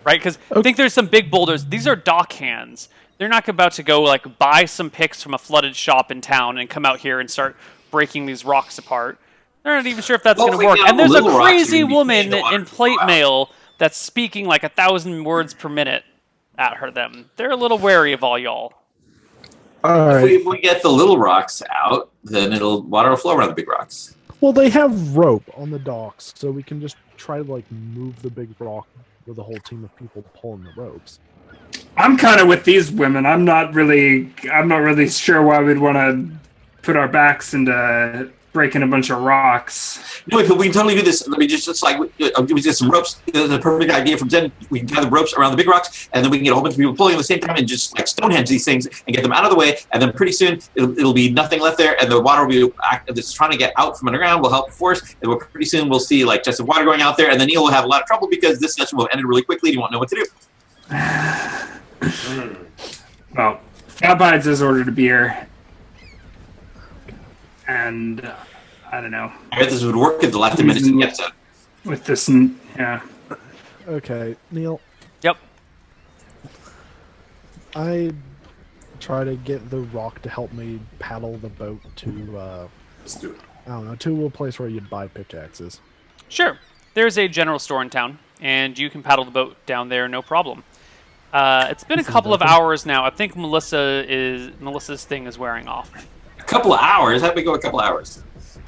Right? Because I think there's some big boulders. These are dock hands. They're not about to go, buy some picks from a flooded shop in town and come out here and start breaking these rocks apart. They're not even sure if that's Well, going if to we work. get And there's a little rocks, crazy you're gonna be woman paying the water in to plate go out. mail that's speaking 1,000 words per minute at them. They're a little wary of all y'all. All right. If we get the little rocks out, then water will flow around the big rocks. Well, they have rope on the docks, so we can just try to move the big rock with a whole team of people pulling the ropes. I'm kind of with these women. I'm not really sure why we'd want to put our backs into breaking a bunch of rocks. No, but we can totally do this. Let me just we get some ropes. The perfect idea from Zen. We can gather ropes around the big rocks, and then we can get a whole bunch of people pulling at the same time and just Stonehenge these things and get them out of the way. And then pretty soon it'll be nothing left there, and the water will be that's trying to get out from underground will help force. And pretty soon we'll see just some water going out there, and then Neil will have a lot of trouble because this session will have ended really quickly and you won't know what to do. Well, Fab Hides has ordered a beer, and I don't know. I bet this would work if the last 10 minutes of the episode. With this, yeah. Okay, Neil. Yep. I try to get the rock to help me paddle the boat to, Let's do it. I don't know, to a place where you'd buy pickaxes. Sure. There's a general store in town, and you can paddle the boat down there, no problem. It's been a couple of hours now. I think Melissa's thing is wearing off. A couple of hours? How'd we go a couple of hours?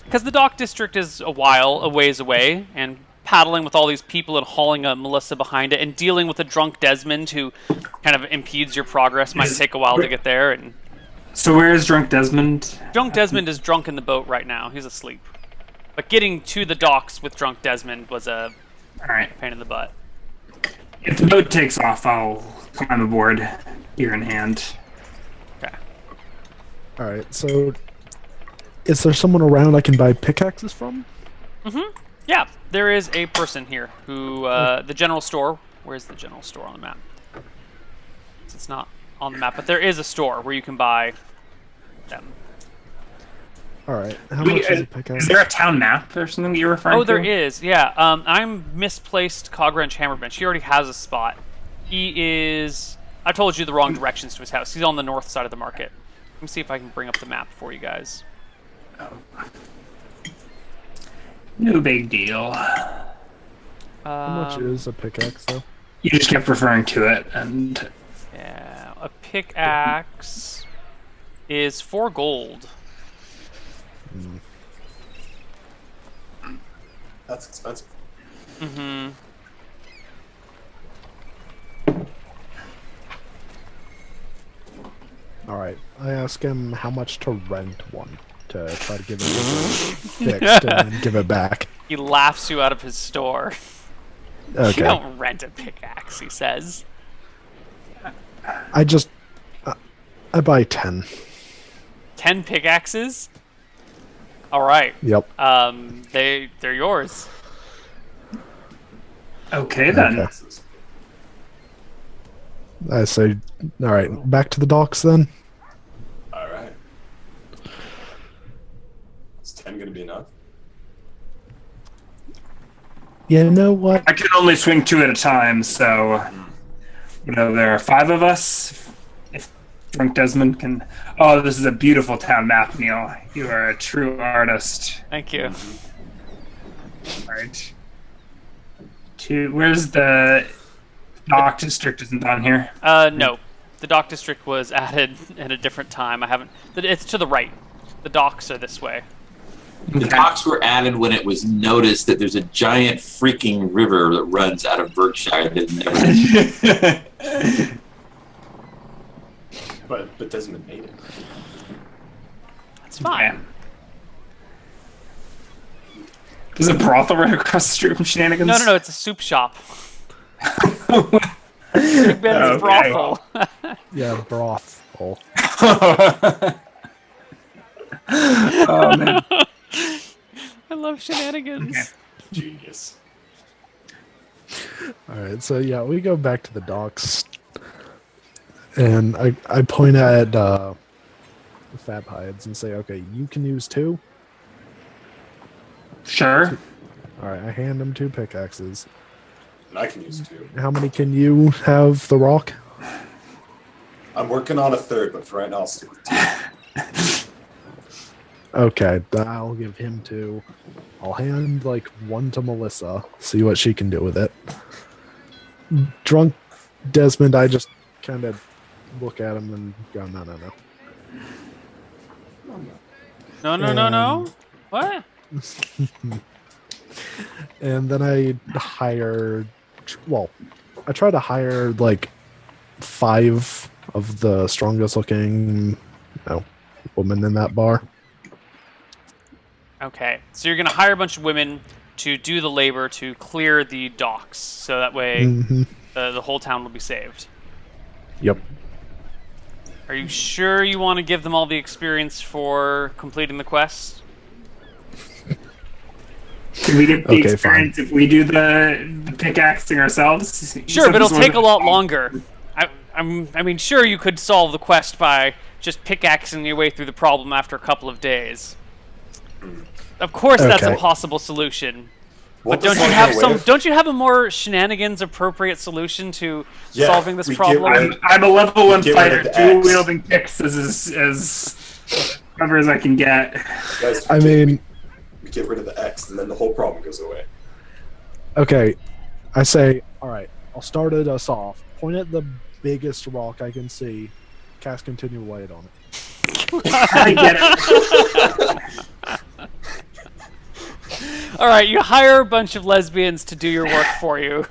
Because the dock district is a ways away, and paddling with all these people and hauling a Melissa behind it, and dealing with a drunk Desmond who kind of impedes your progress might take a while to get there. And So where is drunk Desmond? drunk Desmond is drunk in the boat right now. He's asleep. But getting to the docks with drunk Desmond was a All right. pain in the butt. If the boat takes off, I'll climb aboard, gear in hand. Okay. Alright, so is there someone around I can buy pickaxes from? Yeah, there is a person here who, the general store. Where's the general store on the map? It's not on the map, but there is a store where you can buy them. All right. How much is a pickaxe? Is there a town map or something that you're referring to? Oh, there is. Yeah. I'm misplaced Cogwrench Hammerbench. He already has a spot. He is. I told you the wrong directions to his house. He's on the north side of the market. Let me see if I can bring up the map for you guys. No big deal. How much is a pickaxe, though? You just kept referring to it, and Yeah, a pickaxe is 4 gold. That's expensive. Mm-hmm. All right. I ask him how much to rent one to try to give it fixed and then give it back. He laughs you out of his store. You Okay. don't rent a pickaxe, he says. I just I buy 10. 10 pickaxes? All right. Yep. They're yours. okay then. Okay. I say, all right, back to the docks then. All right. Is 10 going to be enough? You know what? I can only swing 2 at a time, so there are 5 of us. If Drunk Desmond can. Oh, this is a beautiful town map, Neil. You are a true artist. Thank you. All right. Where's the dock district? Isn't on here? No. The dock district was added at a different time. It's to the right. The docks are this way. The docks were added when it was noticed that there's a giant freaking river that runs out of Berkshire that never. But Desmond made it. That's fine. There's a brothel right across the street from Shenanigans. No. It's a soup shop. Big Ben's brothel. Yeah, broth. Oh. Oh man. I love Shenanigans. Genius. All right, so yeah, we go back to the docks, and I point at the Fab Hides and say, "Okay, you can use 2." Sure. All right, I hand him 2 pickaxes. And I can use 2. How many can you have? The rock. I'm working on a 3rd, but for right now, I'll stick with 2. Okay, I'll give him 2. I'll hand 1 to Melissa. See what she can do with it. Drunk Desmond, I just kind of look at him and go, no. No. What? And then I hire, I try to hire 5 of the strongest looking women in that bar. Okay, so you're going to hire a bunch of women to do the labor to clear the docks, so that way the whole town will be saved. Yep. Are you sure you want to give them all the experience for completing the quest? Can we get the Okay, experience if we do the pickaxing ourselves? Sure, but it'll take a lot longer. I mean, sure, you could solve the quest by just pickaxing your way through the problem after a couple of days. Of course, that's a Okay. possible solution. What But don't does you one have go some? with? Don't you have a more Shenanigans appropriate solution to Yeah, solving this we get problem? rid I'm a level 1 Get rid fighter, of the dual X. wielding picks as clever as I can get. Guys, I mean, we get rid of the X, and then the whole problem goes away. okay. I say, all right, I'll start us off. Point at the biggest rock I can see. Cast Continual Light on it. I get it. All right, you hire a bunch of lesbians to do your work for you.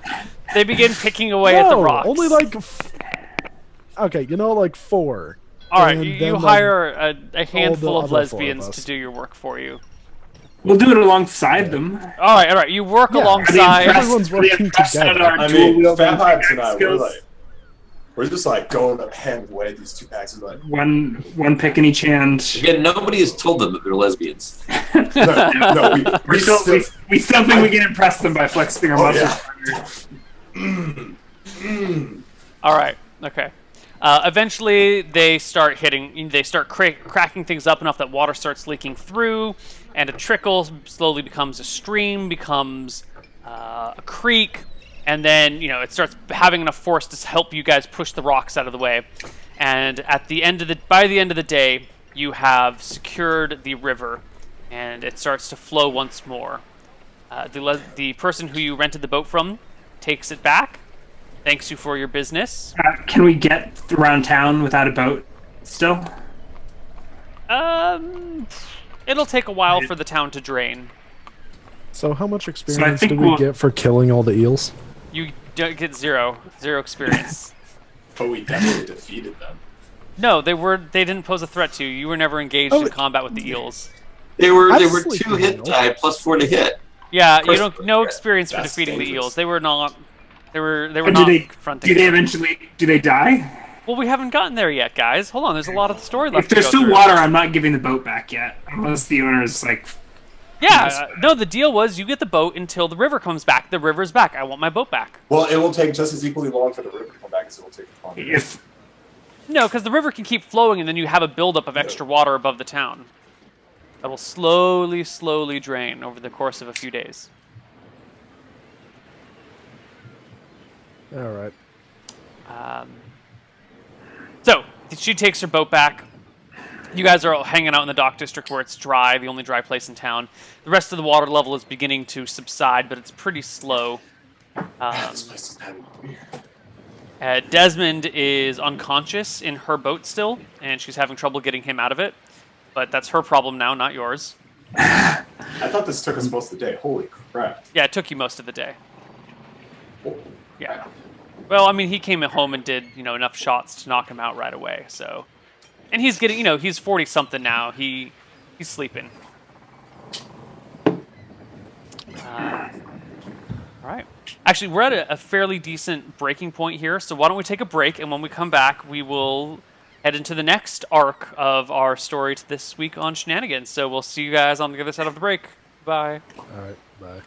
They begin picking away at the rocks. Only okay, 4. All right, and you then, hire a handful of other 4 of lesbians us. to do your work for you. We'll do it alongside them. All right, you work Yeah. alongside. Everyone's working together. I mean, Fab Hives and I, we're just going to hand away these 2 packs of one pick in each hand. Again, nobody has told them that they're lesbians. no, We still think we can impress them by flexing our muscles. yeah. All right, okay. Eventually, they start cracking things up enough that water starts leaking through, and a trickle slowly becomes a stream, becomes a creek, and then it starts having enough force to help you guys push the rocks out of the way. And by the end of the day, you have secured the river, and it starts to flow once more. The person who you rented the boat from takes it back. Thanks you for your business. Can we get around town without a boat still? It'll take a while for the town to drain. So how much experience think do we get for killing all the eels? You don't get zero experience. But we definitely defeated them. No, they didn't pose a threat to you. You were never engaged in combat with the eels. They were Absolutely 2 hit die plus 4 to hit. Yeah, Of course, you don't no experience for that's defeating the dangerous. eels. They were not. They were And not confronting. do they eventually? Do they die? Well, we haven't gotten there yet, guys. Hold on. There's a lot of the story left. If there's to go still through. water, I'm not giving the boat back yet, unless the owner's like. Yeah. No, the deal was you get the boat until the river comes back. The river's back. I want my boat back. Well, it will take just as equally long for the river to come back as it will take the pond. If No, because the river can keep flowing, and then you have a buildup of extra water above the town. That will slowly drain over the course of a few days. All right. So she takes her boat back. You guys are all hanging out in the dock district where it's dry, the only dry place in town. The rest of the water level is beginning to subside, but it's pretty slow. This place is having weird. Desmond is unconscious in her boat still, and she's having trouble getting him out of it. But that's her problem now, not yours. I thought this took us most of the day. Holy crap. Yeah, it took you most of the day. Oh, Yeah. Well, I mean, he came home and did, enough shots to knock him out right away, so... And he's getting, he's 40-something now. He's sleeping. All right. Actually, we're at a fairly decent breaking point here, so why don't we take a break, and when we come back, we will head into the next arc of our story this week on Shenanigans. So we'll see you guys on the other side of the break. Bye. All right. Bye.